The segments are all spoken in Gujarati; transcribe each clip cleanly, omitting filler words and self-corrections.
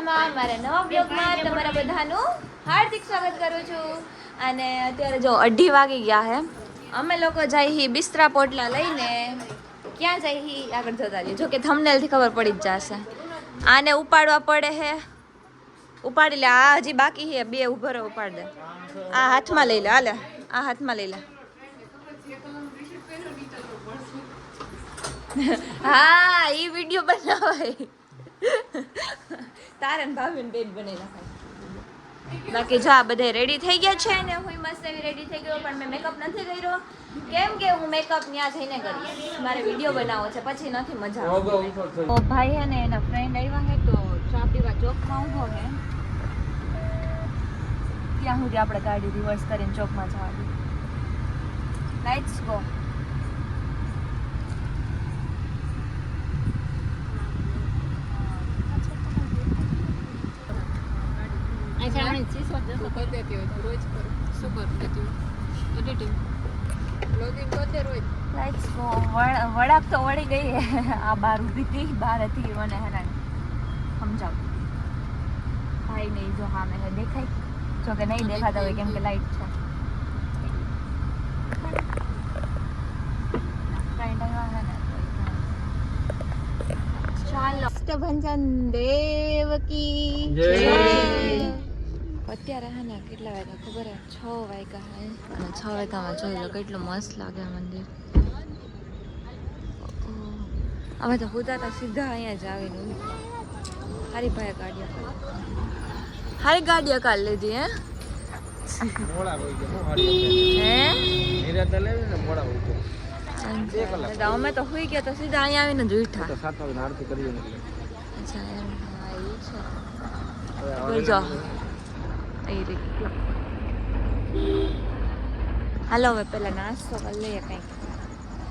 મજામાં મારા નવા બ્લોગમાં તમારા બધાનું હાર્દિક સ્વાગત કરું છું. અને અત્યારે જો 2:30 વાગી ગયા હે. અમે લોકો જઈ બિસ્તરા પોટલા લઈને ક્યાં જઈ આગળ જતા રહીએ. જો કે થંબનેલથી ખબર પડી જ જશે. આને ઉપાડવા પડે હે. ઉપાડી લે. આ હજી બાકી છે. 2 ઉભો રહો ઉપાડ દે. આ હાથમાં લઈ લે. હાલે આ હાથમાં લઈ લે. હા એ વિડીયો બનાવાય. તારન ભાભીને પેટ બનાવી નાખાય. બાકી જો આ બધે રેડી થઈ ગયા છે ને હું મસ્ત એવી રેડી થઈ ગયો. પણ મેં મેકઅપ નથી કર્યો કેમ કે હું મેકઅપ ત્યાં જઈને કરીશ. મારે વિડીયો બનાવવો છે પછી નથી મજા આવતી. તો ભાઈ હે ને એના ફ્રેન્ડ આવ્યા હે તો ચા પીવા ચોકમાં ઊભો હે. ત્યાં સુધી આપણે ગાડી રિવર્સ કરીને ચોકમાં જવાનું. Let's go. વડાક તો વળી ગઈ આ બાર ઊભી હતી. બહાર હતી મને હેરાન સમજાવ ભાઈ નહીં જો હા મેં દેખાય જો કે નહીં દેખાતા હોય કેમ કે લાઈટ છે. ચાલો ભંજન દેવ કી જય. અત્યારે હે ને કેટલા વાગ્યા ખબર હે 6 વાગ્યા હે અને 6 વાગ્યામાં જોઈ લો કેટલું મસ્ત લાગે મંદિર. અમે તો હુતા સીધા અહીંયા જ આવીને હારી ભાઈ ગાડીઓ કાઢ લીધી હે. અમે તો સુઈ ગયા તો સીધા અહીંયા આવીને જ ઉઠા. અચ્છા એમ હા એ છે. જો હાલો હવે પેલા નાસ્તો કરી લઈએ કંઈક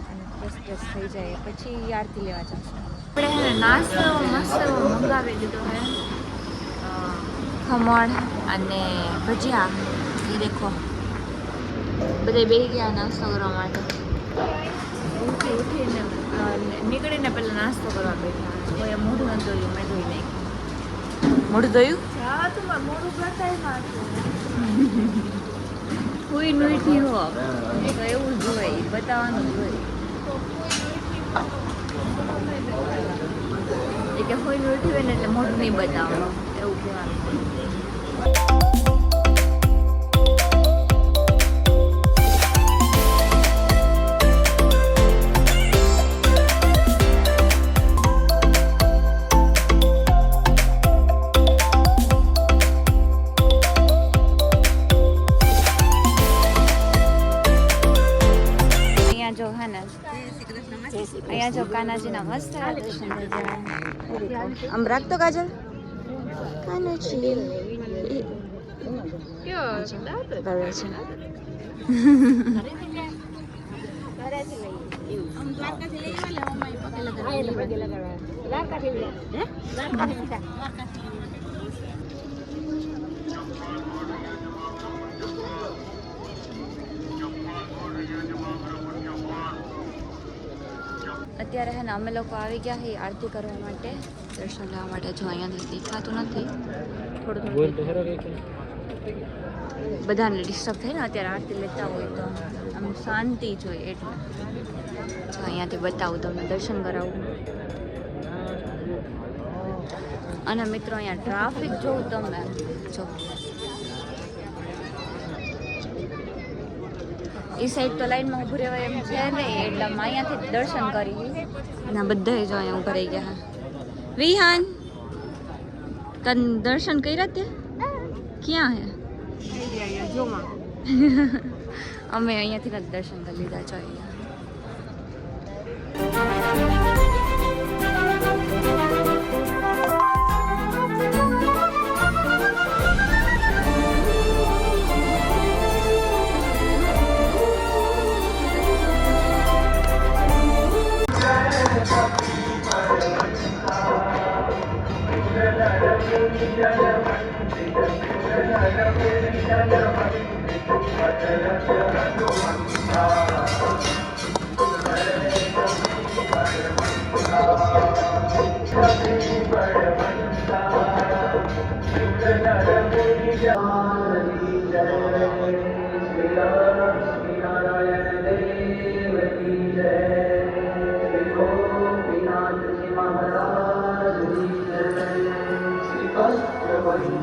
અને ફ્રેશ થઈ જાય પછી આરતી લેવા જશે. આપણે હે નાસ્તો મસ્ત મંગાવી દીધો હે. ખમણ અને ભજીયા એ દેખો બધે બેસી ગયા નાસ્તો કરવા માટે. ઉઠીને નીકળીને પેલા નાસ્તો કરવા બેઠા. કોઈ મોઢું ન ધોયું મેં ધોઈ નાખ્યું. મોઢું ધોયું કોઈ નોઈથી હો તો એવું જ હોય બતાવવાનું જ હોય. એ કે કોઈ નોઈથી હોય ને એટલે મોઢું નહીં બતાવવાનું એવું કહેવાનું. અહીંયા જો કાનાજીના મસ્ત દર્શન થઈ જાય. આમ રાખતો કાજલ કાનાજી અત્યારે હે ને અમે લોકો આવી ગયા છીએ આરતી કરવા માટે દર્શન લેવા માટે. જો અહીંયાથી દેખાતું નથી થોડું બધાને ડિસ્ટર્બ થાય ને અત્યારે આરતી લેતા હોય તો આમ શાંતિ જોઈએ એટલે જો અહીંયાથી બતાવું તમને દર્શન કરાવું. અને મિત્રો અહીંયા ટ્રાફિક જોઉં તમે જો એ સાઈડ તો લાઈનમાં ઊભું રહેવાય એમ છે નહીં એટલે અમે અહીંયાથી દર્શન કરી અને બધા જો અહીંયા ઊભા રહી ગયા. વિહાન કન દર્શન કર્યા તે ક્યાં હે અમે અહીંયાથી જ દર્શન કરી લીધા છો.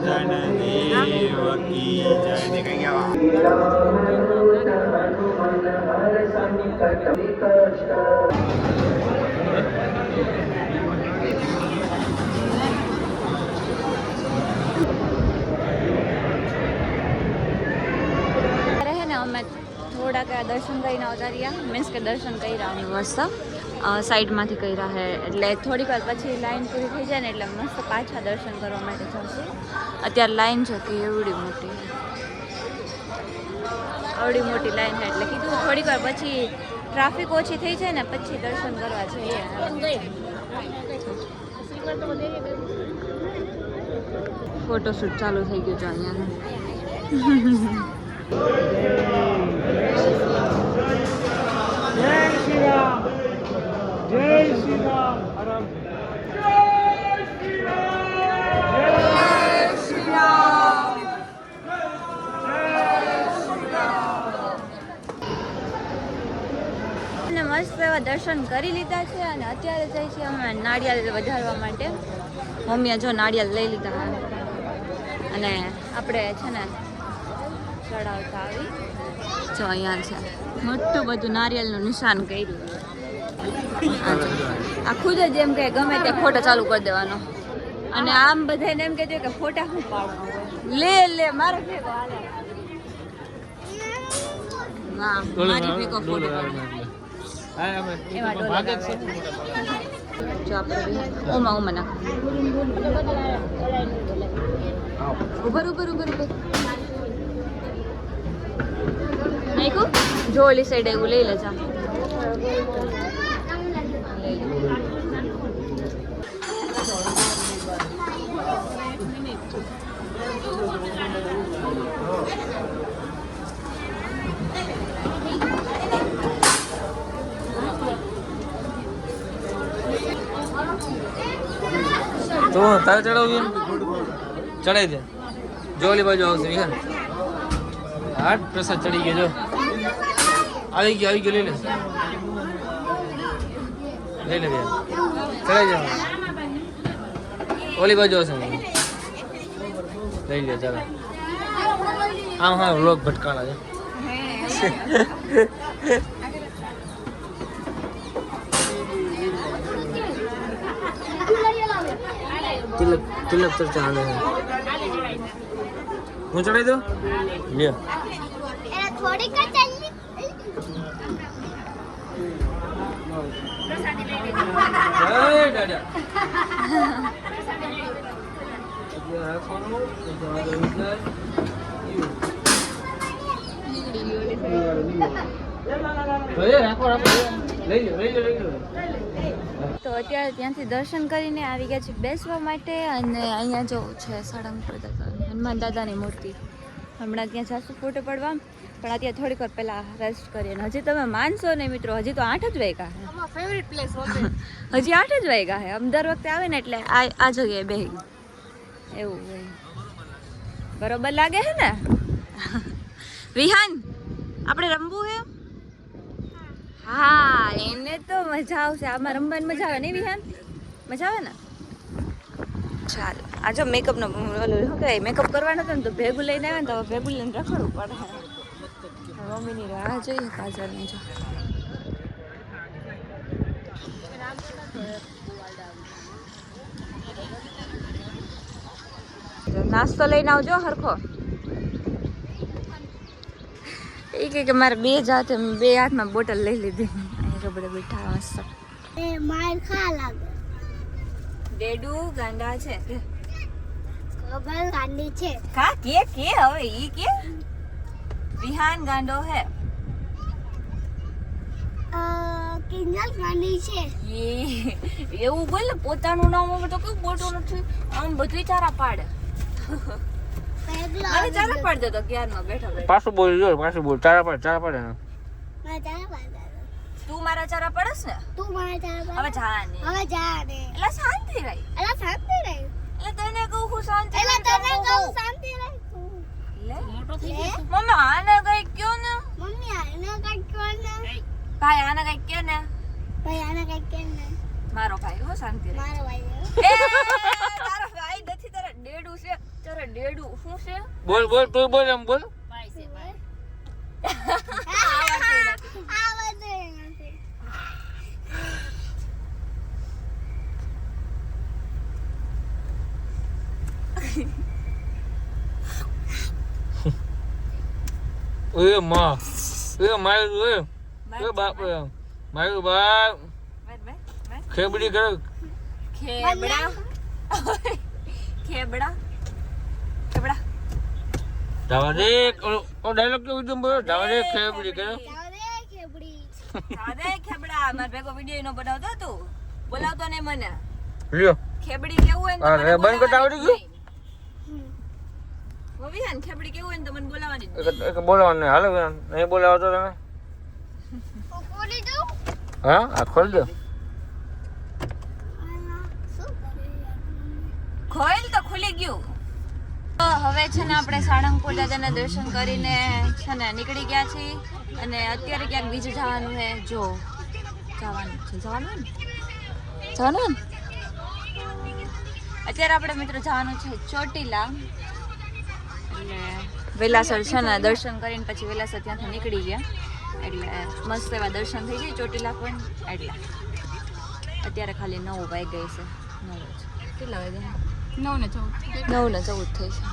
કૃષ્ણ દેવ કી જય નીકળી ગયા અમે થોડાક દર્શન કરીને આવતા રહ્યા મીન્સ કે દર્શન કર્યા અમે મસ્ત સાઈડમાંથી કર્યા છે એટલે થોડીક વાર પછી લાઈન પૂરી થઈ જાય ને એટલે મસ્ત પાછા દર્શન કરવા માટે જશે અત્યારે લાઈન છે કે એવડી મોટી લાઈન છે એટલે કીધું થોડીક વાર પછી ટ્રાફિક ઓછી થઈ જાય ને પછી દર્શન કરવા જઈએ ફોટોશૂટ ચાલુ થઈ ગયું છે અહીંયા જય શ્રી રામ જય શ્રી રામ જય શ્રી રામ મસ્ત એવા દર્શન કરી લીધા છે અને અત્યારે જાય છે અમે નાળિયેર વધારવા માટે મમ્મીએ જો નાળિયેર લઈ લીધા અને આપણે છે ને ચડાવતા આવી જો અહીંયા છે મોટું બધું નારિયેળનું નિશાન કર્યું આ ખુદ જ એમ કે ગમે ત્યાં ફોટો ચાલુ કરી દેવાનો અને આમ બધાને એમ કહેજો કે ફોટા શું પાડવા લે મારો ભેગો હાલે ના મારી ભેગો ફોટો એમાં ડોલા જો આપણે ઓમાં નાખ ઉપર નાખ્યું જો ઓલી સાઈડ એવું લઈ લેજા તો તારે ચડાવવી ચડાવી દે જો ઓલી બાજુ આવશે વિહાન હાટ પ્રસાદ ચડી ગયો જો આવી ગયો લઈ લે બેન ચડાઈ જાવ ઓલી બાજુ આવશે લઈ લે ચાલો આમ હા લોક ભટકાણા છે તિલક ચર્ચા હાલે છે હું ચડાવી દઉં લે થોડી કા ચાલી જય દાદા તો અત્યારે ત્યાંથી દર્શન કરીને આવી ગયા છે બેસવા માટે અને અહીંયા જો છે સાળંગપુર દાદા હનુમાન દાદાની મૂર્તિ હમણાં ત્યાં જાશું ફોટો પડવા પણ અત્યારે થોડીક વાર પહેલાં રેસ્ટ કરીએ અને હજી તમે માનશો નહીં મિત્રો હજી તો 8 જ વાગ્યા ફેવરિટ પ્લેસ હજી 8 જ વાગ્યા છે આમ દર વખતે આવે ને એટલે આ જગ્યાએ બેહી એવું હોય બરોબર લાગે છે ને વિહાન આપણે રમવું છે હા એને તો મજા આવશે આમાં રમવાની મજા આવે નહીં વિહાન મજા આવે ને ચાલ આ જો મેકઅપનો ઓલું શું કહેવાય મેકઅપ કરવાનો હતો ને તો ભેગું લઈને આવે ને તો ભેગું લઈને રખડવું પડે મમ્મીની રાહ જોઈએ કાજલની જો નાસ્તો લઈને આવજો હરખો એ કે મારે બે હાથમાં બોટલ લઈ લીધી અહીંયા બધા બેઠા મસ્ત એ માર ખા લાગે ડેડુ ગાંડા છે કે ખબર ગાંડી છે કા કે હવે ઈ કે વિહાન ગાંડો હે કિંજલ ગાંડી છે એવું બોલ ને પોતાનું નામ હવે તો કેવું બોલતો નથી આમ બધું ચારા પાડે અરે ચારા પાડ દે તો ક્યારનો બેઠો પાછું બોલ ચારા પાડે તું મારા ચારા પડસ ને તું મારા ચારા હવે જા ને એટલે શાંતિ રહી એટલે તને કહું હું શાંતિ લે મોટો થઈ ગયો મમ્મી આને કઈ કયો ને ભાઈ આને કઈ કે ને મારો ભાઈ હો શાંતિ રહી એ તારો ભાઈ ભાઈ નથી તારા ડેડું છે તારા ડેડું શું છે બોલ બોલ તું બોલ એમ બોલ આવડતું નથી. એ માં એ મારું એ બાપ રે મારું બાપ ખેબડી કરે ખેબડા ખેબડા ખેબડા જવા દે ઓ ડાયલોગ કેવું છે બોલો જવા દે ખેબડી કરે જાવ દે ખેબડી. અરે ખેબડા માર ભેગો વિડિયો નો બનાવતો તું બોલાવતો ને મને લ્યો ખેબડી કેવું હોય ને તો હા, મને એ બંધ કરતા આવડી ગયું? વિહાન ખેબડી કેવું હોય ને તો મને બોલાવવાની જ એક બોલાવવાનું નહીં હાલો નહીં બોલાવો તો તમે ખોલી દઉં? હા આ ખોલી દો શું કરે? ખોલ તો ખુલી ગયું તો હવે છે ને આપણે સાળંગપુર દાદાના દર્શન કરીને છે ને નીકળી ગયા છીએ અને અત્યારે ક્યાંક બીજે જવાનું છે જો જવાનું છે જવાનું ને અત્યારે આપણે મિત્રો જવાનું છે ચોટીલા એટલે વેલાસર છે ને દર્શન કરીને પછી વેલાસર ત્યાંથી નીકળી ગયા એટલે મસ્ત એવા દર્શન થઈ જાય ચોટીલા પણ એટલે અત્યારે ખાલી 9 વાગી ગઈ છે 9 કેટલા વાગ્યા 9 ને 14 થઈ છે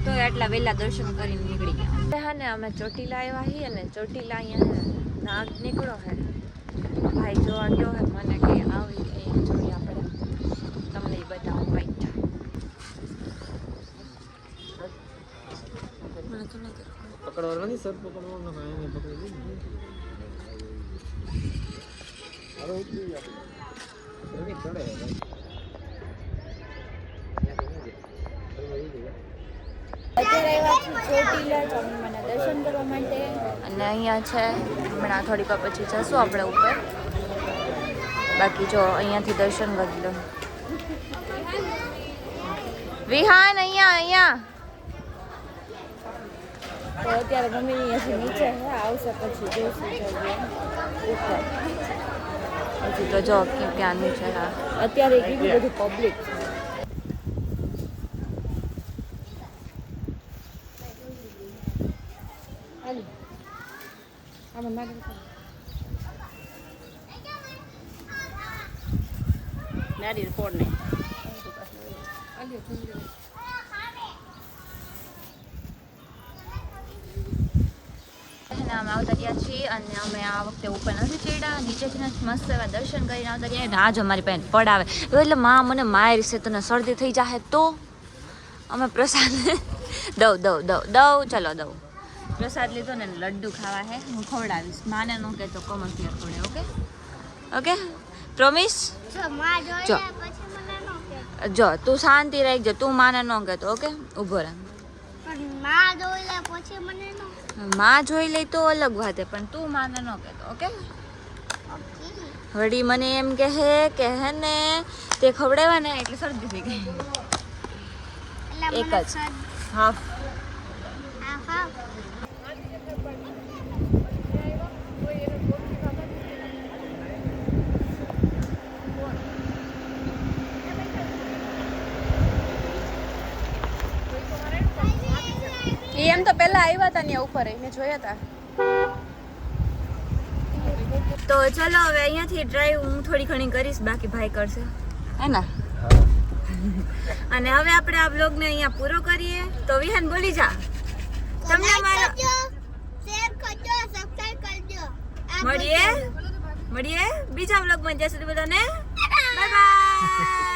તો એટલા વહેલા દર્શન કરીને નીકળી ગયા હા ને અમે ચોટીલા આવ્યા છીએ અને ચોટીલા અહીંયા નાગ નીકળો હે ભાઈ જોવા ગયો હે મને કે આવી અહીંયા જોઈએ આપણે તમને એ બતાવું વાઈટ પકડવાનું નથી સર પકડવાનું કાંઈ પકડી અત્યારે આવ્યા છીએ ચોટીલા ચામુંડાના દર્શન કરવા માટે અને અહીંયા છે હમણાં થોડીક વાર પછી જશું આપણે ઉપર બાકી જો અહીંયાથી દર્શન કરી લો વિહાન અહીંયા તો અત્યારે ગમે અહીંયાથી નીચે છે આવશે પછી જોશું ઉપર હજી તો જો ક્યાં નીચે હા અત્યારે કેટલી બધી પબ્લિક છે અમે આવતા ગયા છીએ અને અમે આ વખતે ઉપર નથી ચડ્યા નીચેથી મસ્ત એવા દર્શન કરીને આવતા ગયા ને આજ અમારી પાસે પડાવે એટલે માં મને મારી છે તને શરદી થઈ જાય તો અમે પ્રસાદ દઉં ચલો દઉં પ્રસાદ લીધો ને લડ્ડુ ખાવા હે હું ખવડાવીશ માને ન કહેતો કોમન ક્લિયર ખવડે ઓકે ઓકે પ્રોમિસ જો માં જોઈ જો. લે પછી મને ન કહેતો. જો તું શાંતિ રાખજે તું માને ન કહેતો ઓકે ઊભો રહે પણ માં જોઈ લે પછી મને ન માં જોઈ લે તો અલગ વાત હે પણ તું માને ન કહેતો ઓકે વળી મને એમ કહે કે હે ને તે ખવડાવ્યા ને એટલે શરદી થઈ ગઈ એટલે એક મને જ હાફ આહા એમ તો પહેલા આવ્યા હતા ત્યાં ઉપર મેં જોયા હતા તો ચલો હવે અહીંયાથી ડ્રાઈવ હું થોડી ઘણી કરીશ બાકી ભાઈ કરશે હે ને અને હવે આપણે આ બ્લોગને અહીંયા પૂરો કરીએ તો વિહાન બોલી જા તમને મારો શેર કરજો સબસ્ક્રાઇબ કરજો મળીએ બીજા બ્લોગમાં જ્યાં સુધી બધાને બાય બાય